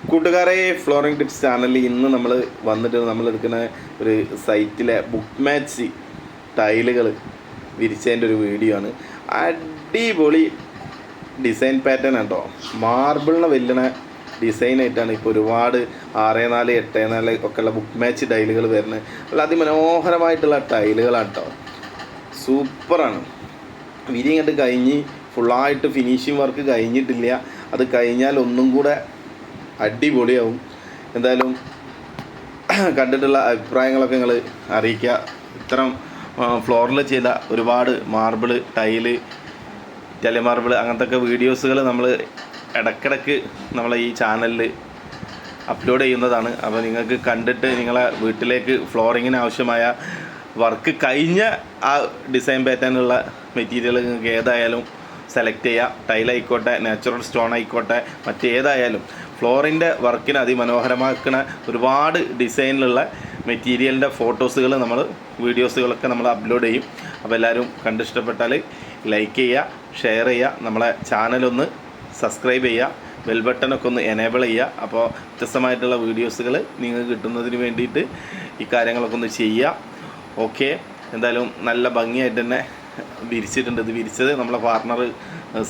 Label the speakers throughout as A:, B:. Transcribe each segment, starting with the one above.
A: കൂട്ടുകാരെ, flooring tips ചാനലിൽ ഇന്ന് നമ്മൾ വന്നിട്ട് നമ്മൾ എടുക്കുന്ന ഒരു സൈറ്റിലെ ബുക്ക് മാച്ച് ടൈലുകൾ വിരിച്ചതിൻ്റെ ഒരു വീഡിയോ ആണ്. അടിപൊളി ഡിസൈൻ പാറ്റേൺ കേട്ടോ. മാർബിളിനെ വെല്ലണ ഡിസൈനായിട്ടാണ് ഇപ്പോൾ ഒരുപാട് 6x4, 8x4 ഒക്കെയുള്ള ബുക്ക് മാച്ച് ടൈലുകൾ വരുന്നത്. അല്ല, അതിമനോഹരമായിട്ടുള്ള ടൈലുകളാണ് കേട്ടോ. സൂപ്പറാണ്. വിരി ഇങ്ങോട്ട് കഴിഞ്ഞ് ഫുള്ളായിട്ട് ഫിനിഷിങ് വർക്ക് കഴിഞ്ഞിട്ടില്ല. അത് കഴിഞ്ഞാൽ ഒന്നും കൂടെ അടിപൊളിയാവും. എന്തായാലും കണ്ടിട്ടുള്ള അഭിപ്രായങ്ങളൊക്കെ നിങ്ങൾ അറിയിക്കുക. ഇത്തരം ഫ്ലോറിൽ ചെയ്ത ഒരുപാട് മാർബിൾ, ടൈല്, ടെലിമാർബിൾ അങ്ങനത്തെ ഒക്കെ വീഡിയോസുകൾ നമ്മൾ ഇടയ്ക്കിടയ്ക്ക് നമ്മളെ ഈ ചാനലിൽ അപ്ലോഡ് ചെയ്യുന്നതാണ്. അപ്പോൾ നിങ്ങൾക്ക് കണ്ടിട്ട് നിങ്ങളെ വീട്ടിലേക്ക് ഫ്ലോറിങ്ങിന് ആവശ്യമായ വർക്ക് കഴിഞ്ഞ ആ ഡിസൈൻ പാറ്റേണുള്ള മെറ്റീരിയൽ നിങ്ങൾക്ക് ഏതായാലും സെലക്ട് ചെയ്യുക. ടൈലായിക്കോട്ടെ, നാച്ചുറൽ സ്റ്റോൺ ആയിക്കോട്ടെ, മറ്റേതായാലും ഫ്ലോറിൻ്റെ വർക്കിന് അതിമനോഹരമാക്കുന്ന ഒരുപാട് ഡിസൈനിലുള്ള മെറ്റീരിയലിൻ്റെ ഫോട്ടോസുകൾ വീഡിയോസുകളൊക്കെ നമ്മൾ അപ്ലോഡ് ചെയ്യും. അപ്പോൾ എല്ലാവരും കണ്ടിഷ്ടപ്പെട്ടാൽ ലൈക്ക് ചെയ്യുക, ഷെയർ ചെയ്യുക, നമ്മളെ ചാനലൊന്ന് സബ്സ്ക്രൈബ് ചെയ്യുക, ബെൽ ബട്ടനൊക്കെ ഒന്ന് എനേബിൾ ചെയ്യുക. അപ്പോൾ വ്യത്യസ്തമായിട്ടുള്ള വീഡിയോസുകൾ നിങ്ങൾക്ക് കിട്ടുന്നതിന് വേണ്ടിയിട്ട് ഈ കാര്യങ്ങളൊക്കെ ഒന്ന് ചെയ്യുക. ഓക്കെ, എന്തായാലും നല്ല ഭംഗിയായിട്ട് തന്നെ വിരിച്ചിട്ടുണ്ട്. ഇത് വിരിച്ചത് നമ്മളെ പാർട്ണർ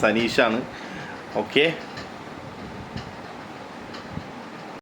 A: സനീഷാണ്. ഓക്കെ.